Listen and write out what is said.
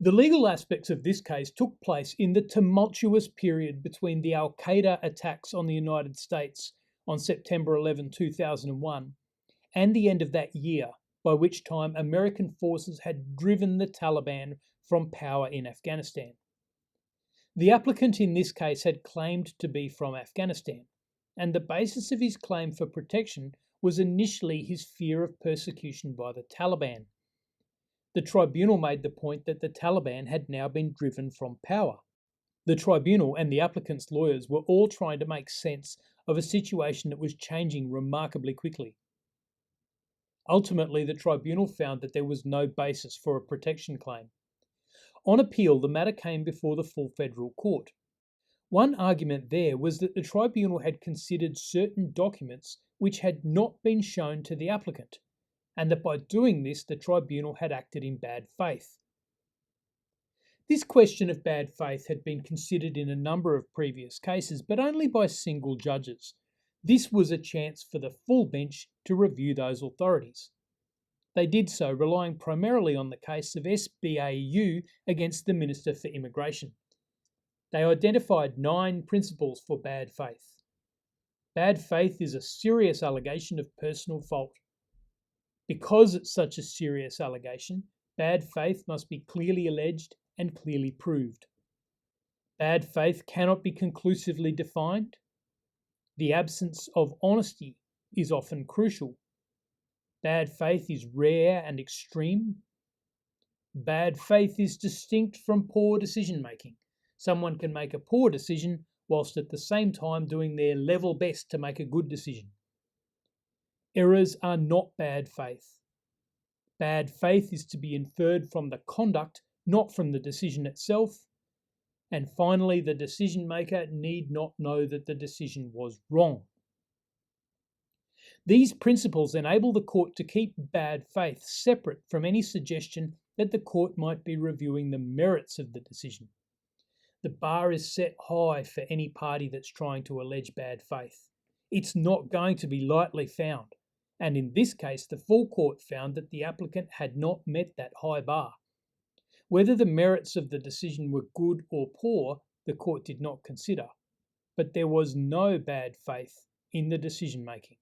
The legal aspects of this case took place in the tumultuous period between the Al Qaeda attacks on the United States on September 11, 2001, and the end of that year, by which time American forces had driven the Taliban from power in Afghanistan. The applicant in this case had claimed to be from Afghanistan, and the basis of his claim for protection was initially his fear of persecution by the Taliban. The tribunal made the point that the Taliban had now been driven from power. The tribunal and the applicant's lawyers were all trying to make sense of a situation that was changing remarkably quickly. Ultimately, the tribunal found that there was no basis for a protection claim. On appeal, the matter came before the full federal court. One argument there was that the tribunal had considered certain documents which had not been shown to the applicant, and that by doing this, the tribunal had acted in bad faith. This question of bad faith had been considered in a number of previous cases, but only by single judges. This was a chance for the full bench to review those authorities. They did so relying primarily on the case of SBAU against the Minister for Immigration. They identified 9 principles for bad faith. Bad faith is a serious allegation of personal fault. Because it's such a serious allegation, bad faith must be clearly alleged and clearly proved. Bad faith cannot be conclusively defined. The absence of honesty is often crucial. Bad faith is rare and extreme. Bad faith is distinct from poor decision making. Someone can make a poor decision whilst at the same time doing their level best to make a good decision. Errors are not bad faith. Bad faith is to be inferred from the conduct, not from the decision itself. And finally, the decision maker need not know that the decision was wrong. These principles enable the court to keep bad faith separate from any suggestion that the court might be reviewing the merits of the decision. The bar is set high for any party that's trying to allege bad faith. It's not going to be lightly found, and in this case, the full court found that the applicant had not met that high bar. Whether the merits of the decision were good or poor, the court did not consider, but there was no bad faith in the decision making.